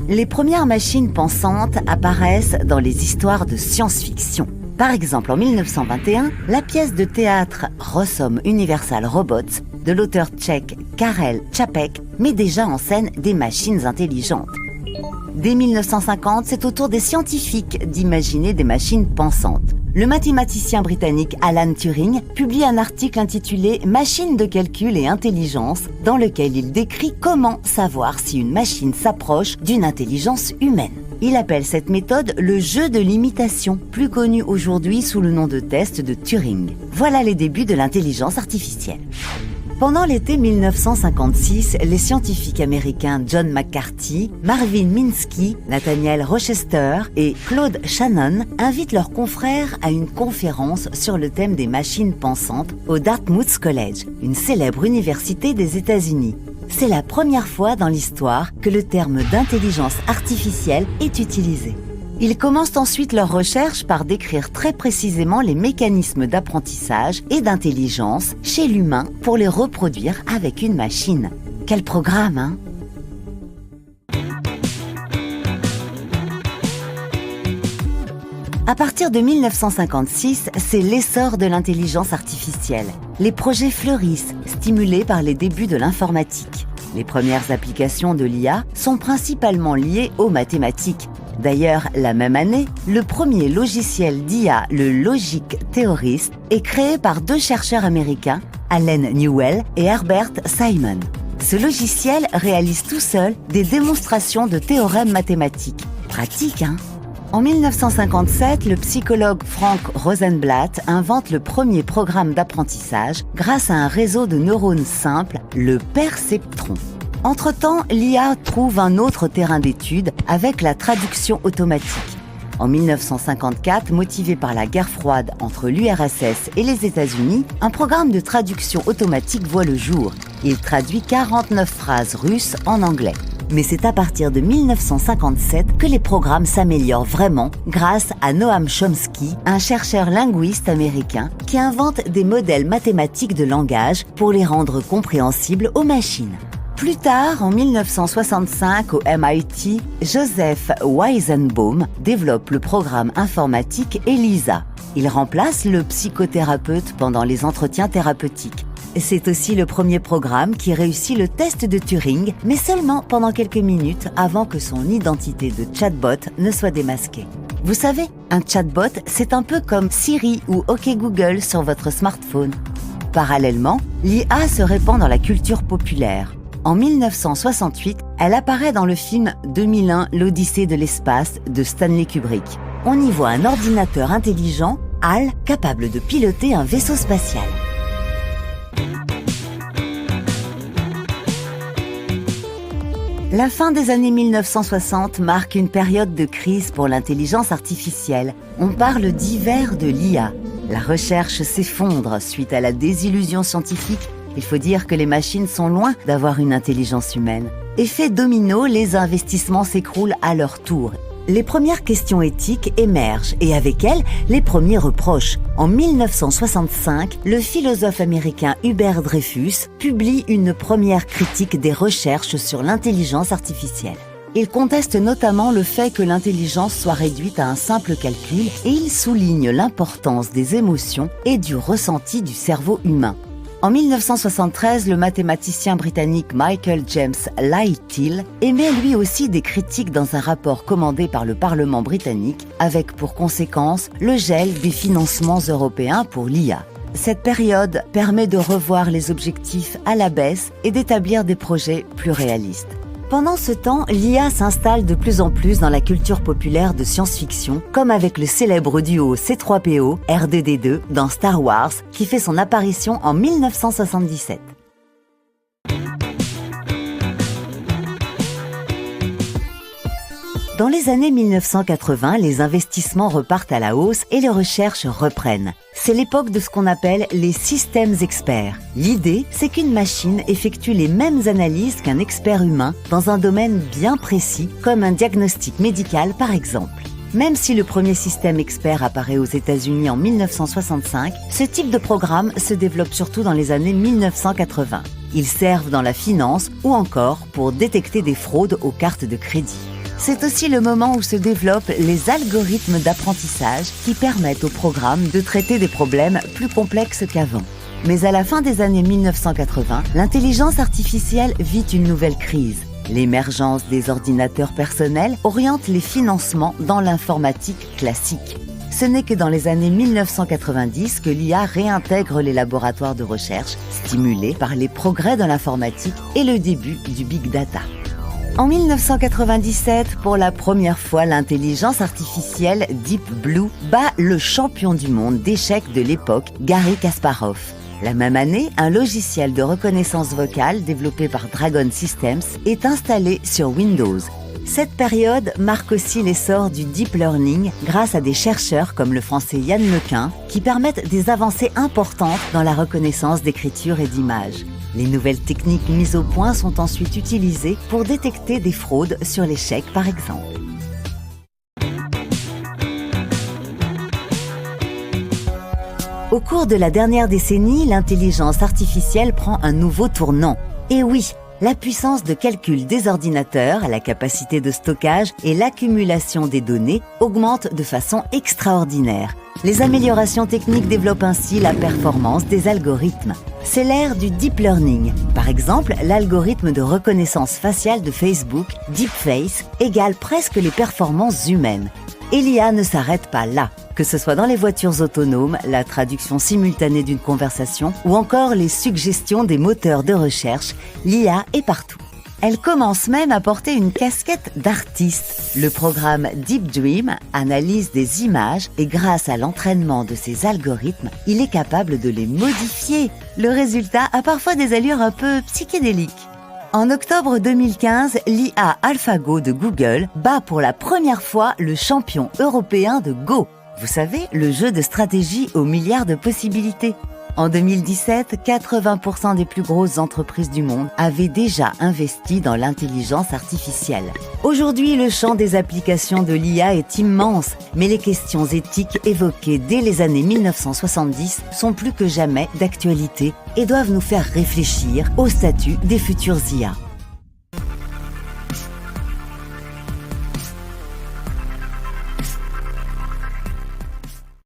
Les premières machines pensantes apparaissent dans les histoires de science-fiction. Par exemple, en 1921, la pièce de théâtre Rossum Universal Robots de l'auteur tchèque Karel Čapek met déjà en scène des machines intelligentes. Dès 1950, c'est au tour des scientifiques d'imaginer des machines pensantes. Le mathématicien britannique Alan Turing publie un article intitulé « Machines de calcul et intelligence » dans lequel il décrit comment savoir si une machine s'approche d'une intelligence humaine. Il appelle cette méthode le jeu de l'imitation, plus connu aujourd'hui sous le nom de test de Turing. Voilà les débuts de l'intelligence artificielle. Pendant l'été 1956, les scientifiques américains John McCarthy, Marvin Minsky, Nathaniel Rochester et Claude Shannon invitent leurs confrères à une conférence sur le thème des machines pensantes au Dartmouth College, une célèbre université des États-Unis. C'est la première fois dans l'histoire que le terme d'intelligence artificielle est utilisé. Ils commencent ensuite leur recherche par décrire très précisément les mécanismes d'apprentissage et d'intelligence chez l'humain pour les reproduire avec une machine. Quel programme, hein ? À partir de 1956, c'est l'essor de l'intelligence artificielle. Les projets fleurissent, stimulés par les débuts de l'informatique. Les premières applications de l'IA sont principalement liées aux mathématiques. D'ailleurs, la même année, le premier logiciel d'IA, le Logic Theorist, est créé par deux chercheurs américains, Allen Newell et Herbert Simon. Ce logiciel réalise tout seul des démonstrations de théorèmes mathématiques. Pratique, hein ? En 1957, le psychologue Frank Rosenblatt invente le premier programme d'apprentissage grâce à un réseau de neurones simples, le perceptron. Entre-temps, l'IA trouve un autre terrain d'étude avec la traduction automatique. En 1954, motivé par la guerre froide entre l'URSS et les États-Unis, un programme de traduction automatique voit le jour. Il traduit 49 phrases russes en anglais. Mais c'est à partir de 1957 que les programmes s'améliorent vraiment grâce à Noam Chomsky, un chercheur linguiste américain qui invente des modèles mathématiques de langage pour les rendre compréhensibles aux machines. Plus tard, en 1965, au MIT, Joseph Weizenbaum développe le programme informatique ELIZA. Il remplace le psychothérapeute pendant les entretiens thérapeutiques. C'est aussi le premier programme qui réussit le test de Turing, mais seulement pendant quelques minutes avant que son identité de chatbot ne soit démasquée. Vous savez, un chatbot, c'est un peu comme Siri ou OK Google sur votre smartphone. Parallèlement, l'IA se répand dans la culture populaire. En 1968, elle apparaît dans le film 2001, l'Odyssée de l'espace de Stanley Kubrick. On y voit un ordinateur intelligent, HAL, capable de piloter un vaisseau spatial. La fin des années 1960 marque une période de crise pour l'intelligence artificielle. On parle d'hiver de l'IA. La recherche s'effondre suite à la désillusion scientifique. Il faut dire que les machines sont loin d'avoir une intelligence humaine. Effet domino, les investissements s'écroulent à leur tour. Les premières questions éthiques émergent et avec elles, les premiers reproches. En 1965, le philosophe américain Hubert Dreyfus publie une première critique des recherches sur l'intelligence artificielle. Il conteste notamment le fait que l'intelligence soit réduite à un simple calcul et il souligne l'importance des émotions et du ressenti du cerveau humain. En 1973, le mathématicien britannique Michael James Littell émet lui aussi des critiques dans un rapport commandé par le Parlement britannique, avec pour conséquence le gel des financements européens pour l'IA. Cette période permet de revoir les objectifs à la baisse et d'établir des projets plus réalistes. Pendant ce temps, l'IA s'installe de plus en plus dans la culture populaire de science-fiction, comme avec le célèbre duo C3PO, R2D2 dans Star Wars, qui fait son apparition en 1977. Dans les années 1980, les investissements repartent à la hausse et les recherches reprennent. C'est l'époque de ce qu'on appelle les systèmes experts. L'idée, c'est qu'une machine effectue les mêmes analyses qu'un expert humain dans un domaine bien précis, comme un diagnostic médical par exemple. Même si le premier système expert apparaît aux États-Unis en 1965, ce type de programme se développe surtout dans les années 1980. Ils servent dans la finance ou encore pour détecter des fraudes aux cartes de crédit. C'est aussi le moment où se développent les algorithmes d'apprentissage qui permettent aux programmes de traiter des problèmes plus complexes qu'avant. Mais à la fin des années 1980, l'intelligence artificielle vit une nouvelle crise. L'émergence des ordinateurs personnels oriente les financements dans l'informatique classique. Ce n'est que dans les années 1990 que l'IA réintègre les laboratoires de recherche, stimulés par les progrès de l'informatique et le début du big data. En 1997, pour la première fois, l'intelligence artificielle Deep Blue bat le champion du monde d'échecs de l'époque, Garry Kasparov. La même année, un logiciel de reconnaissance vocale développé par Dragon Systems est installé sur Windows. Cette période marque aussi l'essor du deep learning grâce à des chercheurs comme le français Yann Lequin qui permettent des avancées importantes dans la reconnaissance d'écriture et d'images. Les nouvelles techniques mises au point sont ensuite utilisées pour détecter des fraudes sur les chèques par exemple. Au cours de la dernière décennie, l'intelligence artificielle prend un nouveau tournant. Et oui, la puissance de calcul des ordinateurs, la capacité de stockage et l'accumulation des données augmentent de façon extraordinaire. Les améliorations techniques développent ainsi la performance des algorithmes. C'est l'ère du deep learning. Par exemple, l'algorithme de reconnaissance faciale de Facebook, DeepFace, égale presque les performances humaines. Et l'IA ne s'arrête pas là. Que ce soit dans les voitures autonomes, la traduction simultanée d'une conversation ou encore les suggestions des moteurs de recherche, l'IA est partout. Elle commence même à porter une casquette d'artiste. Le programme Deep Dream analyse des images et grâce à l'entraînement de ses algorithmes, il est capable de les modifier. Le résultat a parfois des allures un peu psychédéliques. En octobre 2015, l'IA AlphaGo de Google bat pour la première fois le champion européen de Go. Vous savez, le jeu de stratégie aux milliards de possibilités. En 2017, 80% des plus grosses entreprises du monde avaient déjà investi dans l'intelligence artificielle. Aujourd'hui, le champ des applications de l'IA est immense, mais les questions éthiques évoquées dès les années 1970 sont plus que jamais d'actualité et doivent nous faire réfléchir au statut des futures IA.